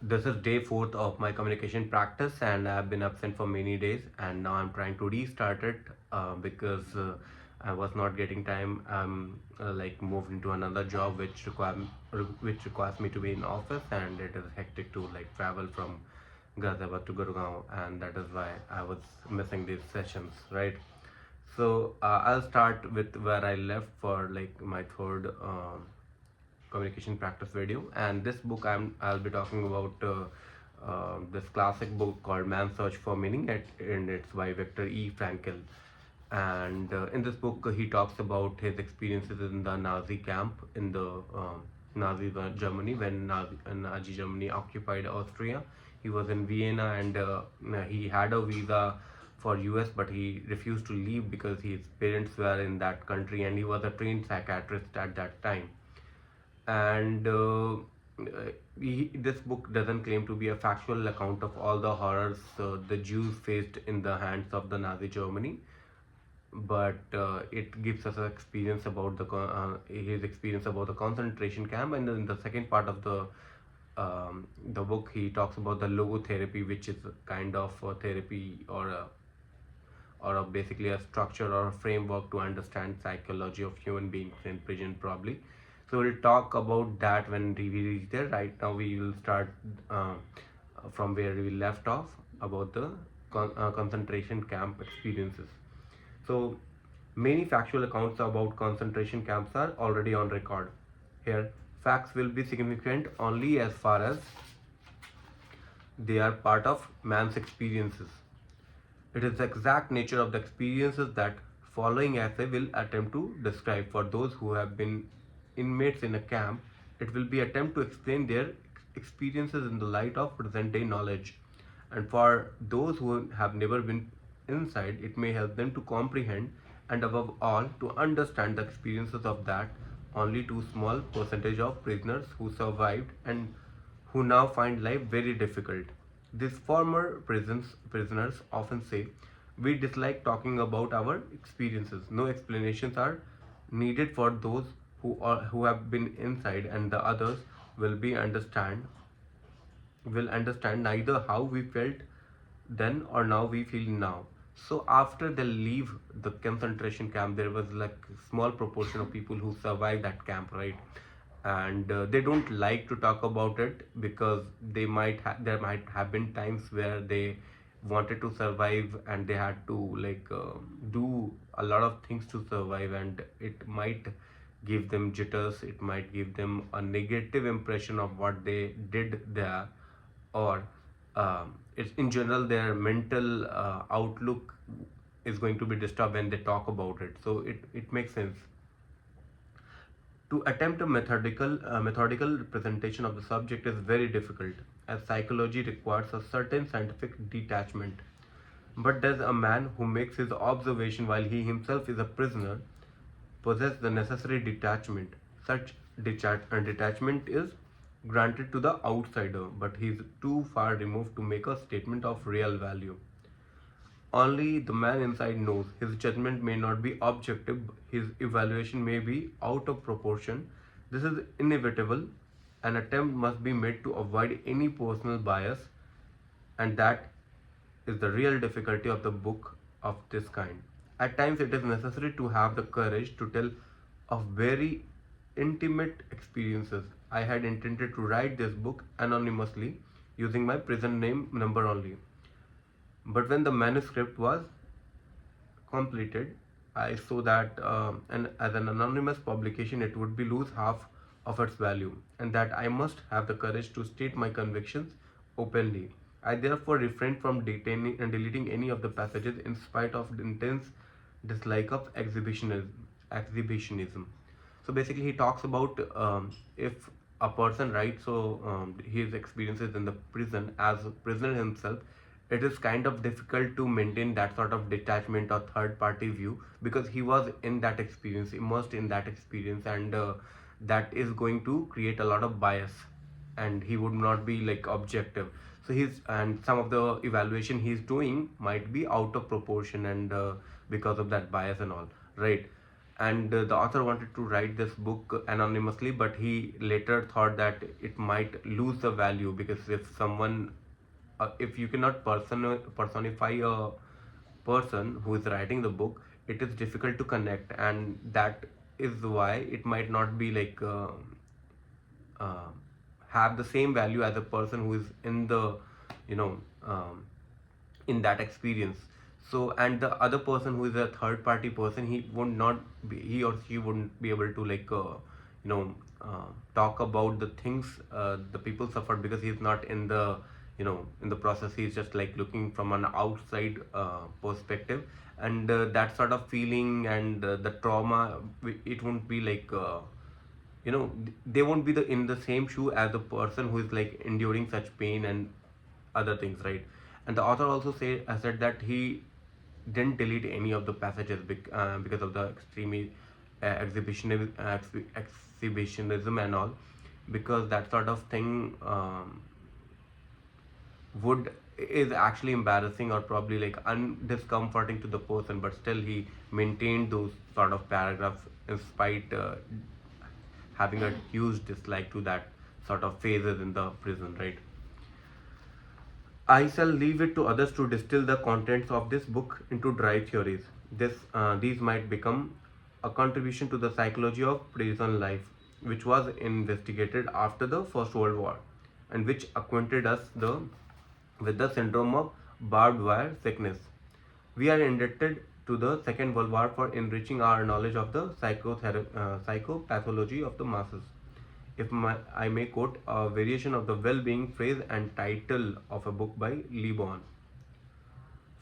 This is day fourth of my communication practice, and I've been absent for many days, and now I'm trying to restart it because I was not getting time. I'm like moved into another job which requires me to be in office, and it is hectic to like travel from Ghaziabad to Gurgaon, and that is why I was missing these sessions, right? I'll start with where I left for like my third communication practice video, and this book I'll be talking about this classic book called Man's Search for Meaning, and it's by Viktor Frankl. And in this book he talks about his experiences in the Nazi camp in the Nazi Germany when Nazi Germany occupied Austria. He was in Vienna, and he had a visa for US, but he refused to leave because his parents were in that country, and he was a trained psychiatrist at that time. And this book doesn't claim to be a factual account of all the horrors the Jews faced in the hands of the Nazi Germany, but it gives us an experience about his experience about the concentration camp. And in the second part of the book, he talks about the logotherapy, which is a kind of a therapy basically a structure or a framework to understand psychology of human beings in prison, probably. So we'll talk about that when we reach there. Right now we will start from where we left off about the concentration camp experiences. So many factual accounts about concentration camps are already on record. Here facts will be significant only as far as they are part of man's experiences. It is the exact nature of the experiences that following essay will attempt to describe. For those who have been inmates in a camp, it will be attempt to explain their experiences in the light of present day knowledge. And for those who have never been inside, it may help them to comprehend and above all to understand the experiences of that only too small percentage of prisoners who survived and who now find life very difficult. These former prisoners often say, "We dislike talking about our experiences. No explanations are needed for those who have been inside, and the others will understand neither how we felt then or now we feel now." So after they leave the concentration camp, there was like small proportion of people who survived that camp, right? And they don't like to talk about it because there might have been times where they wanted to survive, and they had to like do a lot of things to survive, and it might give them jitters, it might give them a negative impression of what they did there, or it's in general their mental outlook is going to be disturbed when they talk about it. So it makes sense to attempt a methodical representation of the subject is very difficult, as psychology requires a certain scientific detachment. But does a man who makes his observation while he himself is a prisoner possess the necessary detachment? Such detachment is granted to the outsider, but he is too far removed to make a statement of real value. Only the man inside knows. His judgment may not be objective, his evaluation may be out of proportion. This is inevitable. An attempt must be made to avoid any personal bias, and that is the real difficulty of the book of this kind. At times, it is necessary to have the courage to tell of very intimate experiences. I had intended to write this book anonymously using my prison name number only. But when the manuscript was completed, I saw that as an anonymous publication, it would be lose half of its value, and that I must have the courage to state my convictions openly. I therefore refrained from detaining and deleting any of the passages in spite of intense dislike of exhibitionism. So basically, he talks about if a person writes his experiences in the prison as a prisoner himself, it is kind of difficult to maintain that sort of detachment or third party view because he was in that experience, immersed in that experience, and that is going to create a lot of bias, and he would not be like objective. So some of the evaluation he's doing might be out of proportion, and because of that bias and all, right? and the author wanted to write this book anonymously, but he later thought that it might lose the value, because if you cannot personify a person who is writing the book, it is difficult to connect, and that is why it might not be uh, have the same value as a person who is in the, you know um, in that experience. So, and the other person who is a third party person, he or she wouldn't be able to you know talk about the things the people suffered, because he's not in the, in the process. He's just like looking from an outside perspective, and that sort of feeling and the trauma, it won't be they won't be in the same shoe as the person who is like enduring such pain and other things, right? And the author also said that he didn't delete any of the passages because of the extreme exhibitionism and all, because that sort of thing would is actually embarrassing, or probably like discomforting to the person, but still he maintained those sort of paragraphs in spite having a huge dislike to that sort of phases in the prison, right? I shall leave it to others to distill the contents of this book into dry theories. These might become a contribution to the psychology of prison life, which was investigated after the First World War, and which acquainted us with the syndrome of barbed wire sickness. We are indebted to the Second World War for enriching our knowledge of the psychopathology of the masses. I may quote a variation of the well-being phrase and title of a book by Lee Bon.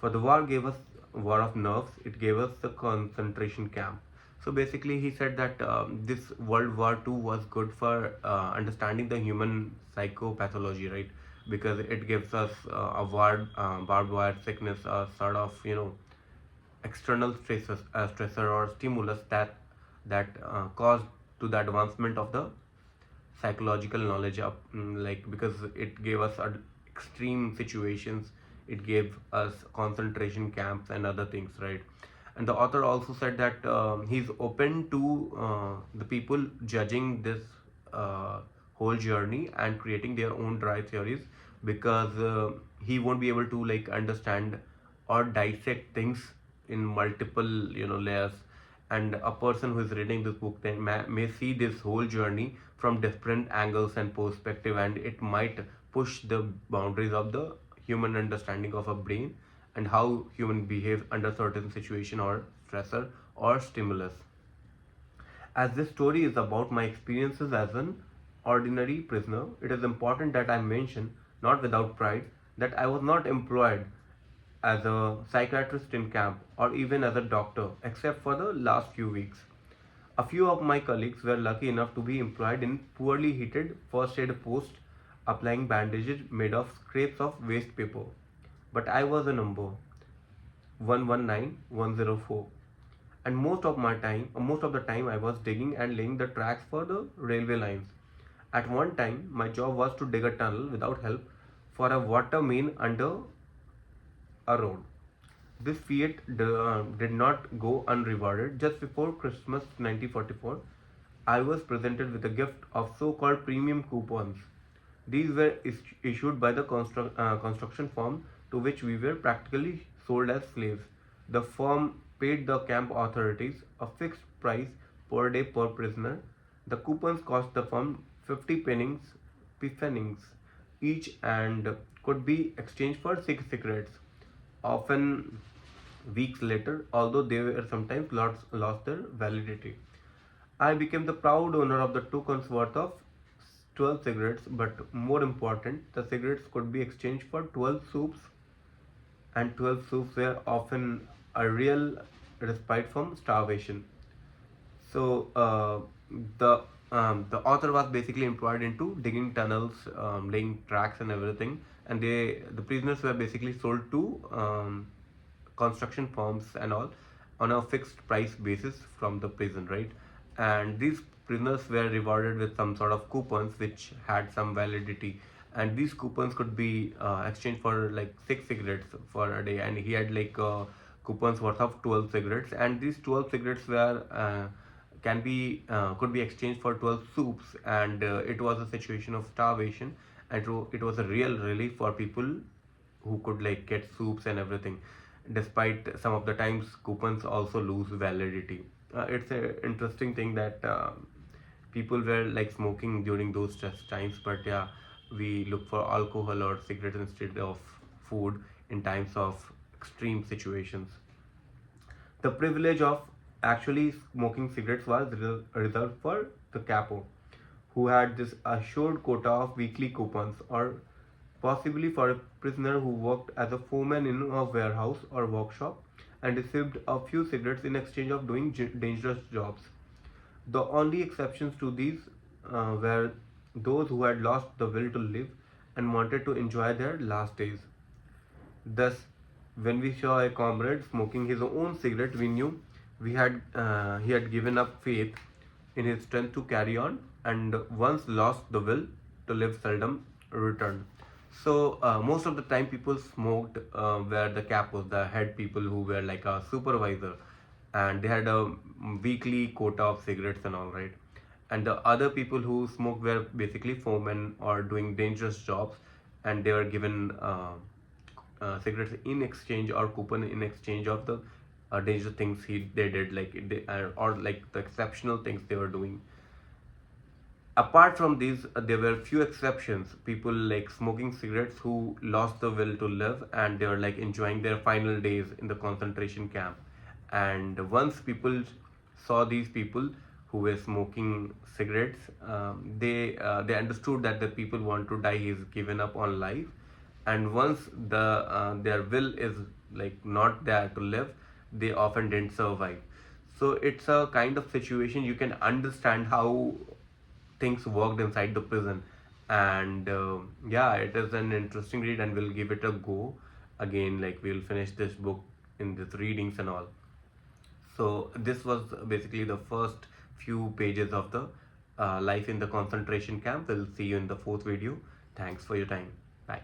For the war gave us war of nerves, it gave us the concentration camp. So basically, he said that this World War II was good for understanding the human psychopathology, right? Because it gives us barbed wire sickness, a sort of external stressor or stimulus that caused to the advancement of the psychological knowledge up, like, because it gave us extreme situations, it gave us concentration camps and other things, right? And the author also said that he's open to the people judging this uh, whole journey and creating their own dry theories, because he won't be able to like understand or dissect things in multiple layers, and a person who is reading this book then may see this whole journey from different angles and perspective, and it might push the boundaries of the human understanding of a brain and how human behaves under certain situation or stressor or stimulus. As this story is about my experiences as an ordinary prisoner, it is important that I mention, not without pride, that I was not employed as a psychiatrist in camp or even as a doctor, except for the last few weeks. A few of my colleagues were lucky enough to be employed in poorly heated first aid posts, applying bandages made of scraps of waste paper. But I was a number 119104, and most of the time I was digging and laying the tracks for the railway lines. At one time, my job was to dig a tunnel without help for a water main under a road. This feat did not go unrewarded. Just before Christmas 1944, I was presented with a gift of so-called premium coupons. These were issued by the construction firm to which we were practically sold as slaves. The firm paid the camp authorities a fixed price per day per prisoner. The coupons cost the firm 50 pfennigs each, and could be exchanged for 6 cigarettes, often weeks later, although they were sometimes lost their validity. I became the proud owner of the 2 worth of 12 cigarettes, but more important, the cigarettes could be exchanged for 12 soups, and 12 soups were often a real respite from starvation. So the author was basically employed into digging tunnels, laying tracks and everything, and the prisoners were basically sold to construction firms and all on a fixed price basis from the prison, right? And these prisoners were rewarded with some sort of coupons which had some validity, and these coupons could be exchanged for like 6 cigarettes for a day, and he had coupons worth of 12 cigarettes, and these 12 cigarettes were can be could be exchanged for 12 soups, and it was a situation of starvation, and it was a real relief for people who could like get soups and everything. Despite some of the times coupons also lose validity. It's a interesting thing that people were like smoking during those stress times, but yeah, we look for alcohol or cigarettes instead of food in times of extreme situations. The privilege of actually smoking cigarettes was reserved for the capo, who had this assured quota of weekly coupons, or possibly for a prisoner who worked as a foreman in a warehouse or workshop and received a few cigarettes in exchange of doing dangerous jobs. The only exceptions to these were those who had lost the will to live and wanted to enjoy their last days. Thus, when we saw a comrade smoking his own cigarette, we knew he had given up faith in his strength to carry on, and once lost the will to live seldom returned. So most of the time, people smoked were the capos, the head people who were like a supervisor, and they had a weekly quota of cigarettes and all, right. And the other people who smoked were basically foremen or doing dangerous jobs, and they were given cigarettes in exchange or coupon in exchange of the dangerous things they did, like or like the exceptional things they were doing. Apart from these, there were few exceptions. People like smoking cigarettes who lost the will to live, and they were like enjoying their final days in the concentration camp. And once people saw these people who were smoking cigarettes, they understood that the people want to die is given up on life, and once their will is like not there to live, they often didn't survive. So it's a kind of situation you can understand how things worked inside the prison. And yeah, it is an interesting read, and we'll give it a go again, like we'll finish this book in this readings and all. So this was basically the first few pages of the life in the concentration camp. We'll see you in the fourth video. Thanks for your time. Bye.